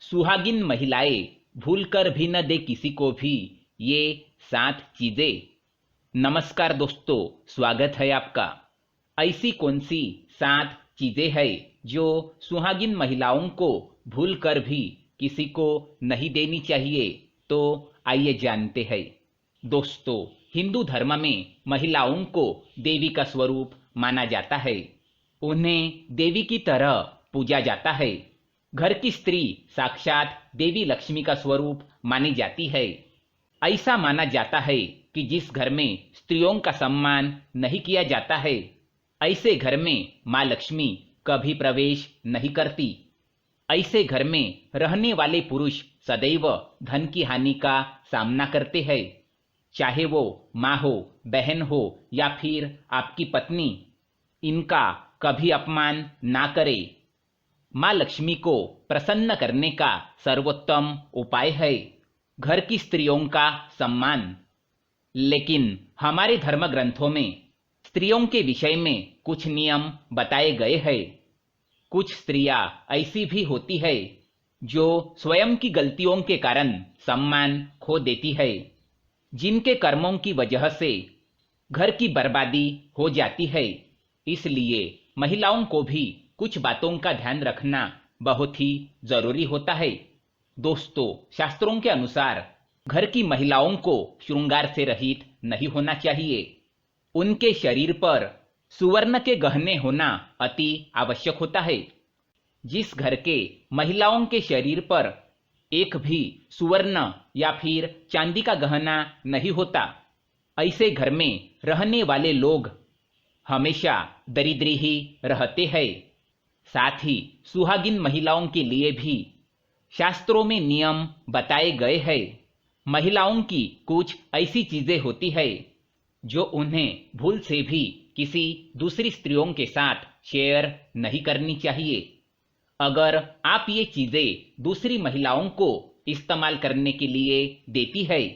सुहागिन महिलाएं भूलकर भी न दे किसी को भी ये 7 चीजें। नमस्कार दोस्तों, स्वागत है आपका। ऐसी कौन सी 7 चीजें हैं जो सुहागिन महिलाओं को भूलकर भी किसी को नहीं देनी चाहिए? तो आइए जानते हैं। दोस्तों, हिंदू धर्म में महिलाओं को देवी का स्वरूप माना जाता है। उन्हें देवी की तरह पूजा जाता है। घर की स्त्री साक्षात देवी लक्ष्मी का स्वरूप मानी जाती है। ऐसा माना जाता है कि जिस घर में स्त्रियों का सम्मान नहीं किया जाता है, ऐसे घर में माँ लक्ष्मी कभी प्रवेश नहीं करती। ऐसे घर में रहने वाले पुरुष सदैव धन की हानि का सामना करते हैं, चाहे वो माँ हो, बहन हो या फिर आपकी पत्नी। इनका कभी अपमान ना करे। माँ लक्ष्मी को प्रसन्न करने का सर्वोत्तम उपाय है घर की स्त्रियों का सम्मान। लेकिन हमारे धर्म ग्रंथों में स्त्रियों के विषय में कुछ नियम बताए गए हैं। कुछ स्त्रियां ऐसी भी होती है जो स्वयं की गलतियों के कारण सम्मान खो देती है, जिनके कर्मों की वजह से घर की बर्बादी हो जाती है। इसलिए महिलाओं को भी कुछ बातों का ध्यान रखना बहुत ही जरूरी होता है। दोस्तों, शास्त्रों के अनुसार घर की महिलाओं को श्रृंगार से रहित नहीं होना चाहिए। उनके शरीर पर सुवर्ण के गहने होना अति आवश्यक होता है। जिस घर के महिलाओं के शरीर पर एक भी सुवर्ण या फिर चांदी का गहना नहीं होता, ऐसे घर में रहने वाले लोग हमेशा दरिद्री ही रहते हैं। साथ ही सुहागिन महिलाओं के लिए भी शास्त्रों में नियम बताए गए हैं। महिलाओं की कुछ ऐसी चीजें होती है जो उन्हें भूल से भी किसी दूसरी स्त्रियों के साथ शेयर नहीं करनी चाहिए। अगर आप ये चीजें दूसरी महिलाओं को इस्तेमाल करने के लिए देती है,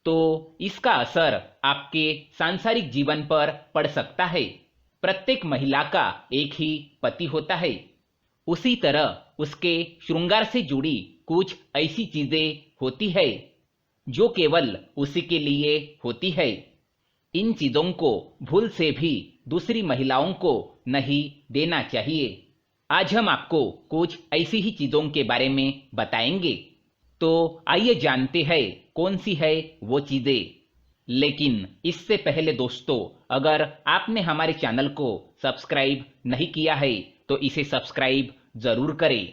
तो इसका असर आपके सांसारिक जीवन पर पड़ सकता है। प्रत्येक महिला का एक ही पति होता है, उसी तरह उसके श्रृंगार से जुड़ी कुछ ऐसी चीजें होती है जो केवल उसी के लिए होती है। इन चीजों को भूल से भी दूसरी महिलाओं को नहीं देना चाहिए। आज हम आपको कुछ ऐसी ही चीजों के बारे में बताएंगे, तो आइए जानते हैं कौन सी है वो चीजें। लेकिन इससे पहले दोस्तों, अगर आपने हमारे चैनल को सब्सक्राइब नहीं किया है तो इसे सब्सक्राइब जरूर करें,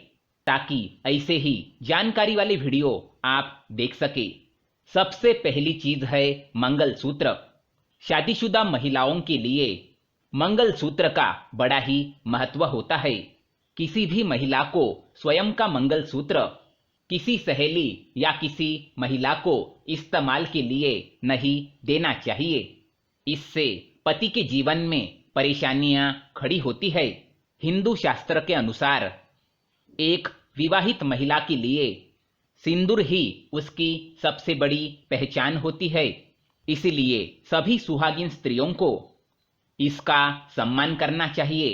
ताकि ऐसे ही जानकारी वाले वीडियो आप देख सके। सबसे पहली चीज है मंगलसूत्र। शादीशुदा महिलाओं के लिए मंगलसूत्र का बड़ा ही महत्व होता है। किसी भी महिला को स्वयं का मंगलसूत्र किसी सहेली या किसी महिला को इस्तेमाल के लिए नहीं देना चाहिए। इससे पति के जीवन में परेशानियां खड़ी होती है। हिंदू शास्त्र के अनुसार एक विवाहित महिला के लिए सिंदूर ही उसकी सबसे बड़ी पहचान होती है। इसलिए सभी सुहागिन स्त्रियों को इसका सम्मान करना चाहिए।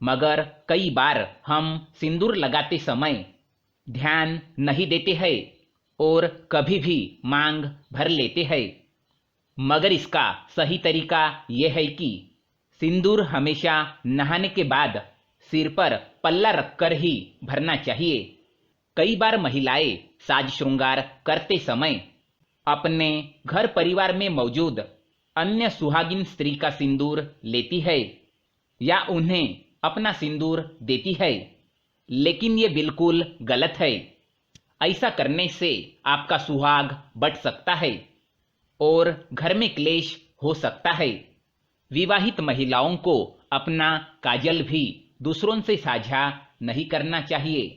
मगर कई बार हम सिंदूर लगाते समय ध्यान नहीं देते हैं और कभी भी मांग भर लेते हैं। मगर इसका सही तरीका यह है कि सिंदूर हमेशा नहाने के बाद सिर पर पल्ला रखकर ही भरना चाहिए। कई बार महिलाएं साज श्रृंगार करते समय अपने घर परिवार में मौजूद अन्य सुहागिन स्त्री का सिंदूर लेती है या उन्हें अपना सिंदूर देती है, लेकिन ये बिल्कुल गलत है। ऐसा करने से आपका सुहाग बढ़ सकता है और घर में क्लेश हो सकता है। विवाहित महिलाओं को अपना काजल भी दूसरों से साझा नहीं करना चाहिए।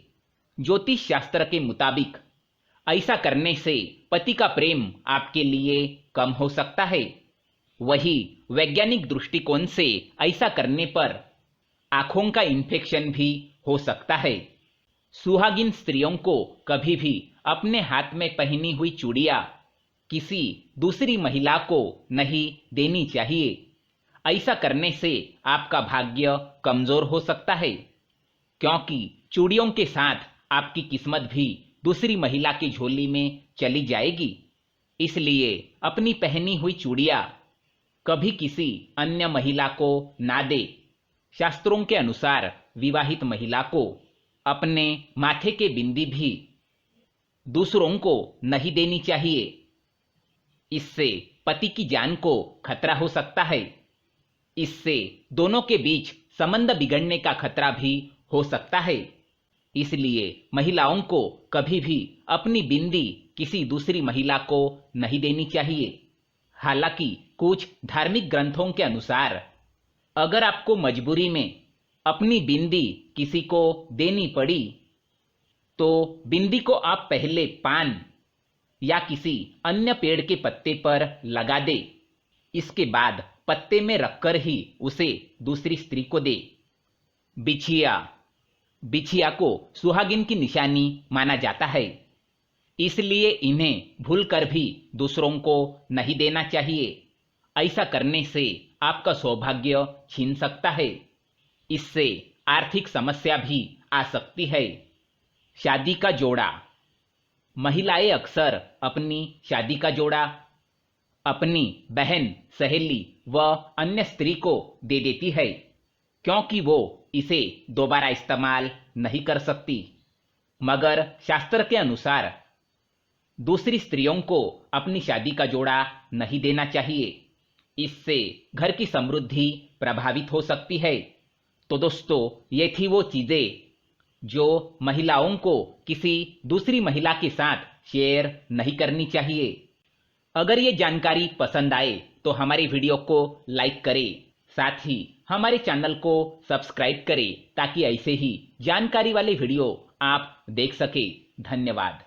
ज्योतिष शास्त्र के मुताबिक ऐसा करने से पति का प्रेम आपके लिए कम हो सकता है। वही वैज्ञानिक दृष्टिकोण से ऐसा करने पर आंखों का इन्फेक्शन भी हो सकता है। सुहागिन स्त्रियों को कभी भी अपने हाथ में पहनी हुई चूड़ियां किसी दूसरी महिला को नहीं देनी चाहिए। ऐसा करने से आपका भाग्य कमजोर हो सकता है, क्योंकि चूड़ियों के साथ आपकी किस्मत भी दूसरी महिला की झोली में चली जाएगी। इसलिए अपनी पहनी हुई चूड़ियां कभी किसी अन्य महिला को ना दे। शास्त्रों के अनुसार विवाहित महिला को अपने माथे के बिंदी भी दूसरों को नहीं देनी चाहिए। इससे पति की जान को खतरा हो सकता है। इससे दोनों के बीच संबंध बिगड़ने का खतरा भी हो सकता है। इसलिए महिलाओं को कभी भी अपनी बिंदी किसी दूसरी महिला को नहीं देनी चाहिए। हालांकि कुछ धार्मिक ग्रंथों के अनुसार अगर आपको मजबूरी में अपनी बिंदी किसी को देनी पड़ी तो बिंदी को आप पहले पान या किसी अन्य पेड़ के पत्ते पर लगा दे। इसके बाद पत्ते में रखकर ही उसे दूसरी स्त्री को दे। बिछिया को सुहागिन की निशानी माना जाता है, इसलिए इन्हें भूलकर भी दूसरों को नहीं देना चाहिए। ऐसा करने से आपका सौभाग्य छीन सकता है। इससे आर्थिक समस्या भी आ सकती है। शादी का जोड़ा। महिलाएं अक्सर अपनी शादी का जोड़ा अपनी बहन, सहेली व अन्य स्त्री को दे देती है, क्योंकि वो इसे दोबारा इस्तेमाल नहीं कर सकती। मगर शास्त्र के अनुसार दूसरी स्त्रियों को अपनी शादी का जोड़ा नहीं देना चाहिए। इससे घर की समृद्धि प्रभावित हो सकती है। तो दोस्तों, ये थी वो चीजें जो महिलाओं को किसी दूसरी महिला के साथ शेयर नहीं करनी चाहिए। अगर ये जानकारी पसंद आए तो हमारी वीडियो को लाइक करें, साथ ही हमारे चैनल को सब्सक्राइब करें ताकि ऐसे ही जानकारी वाले वीडियो आप देख सके। धन्यवाद।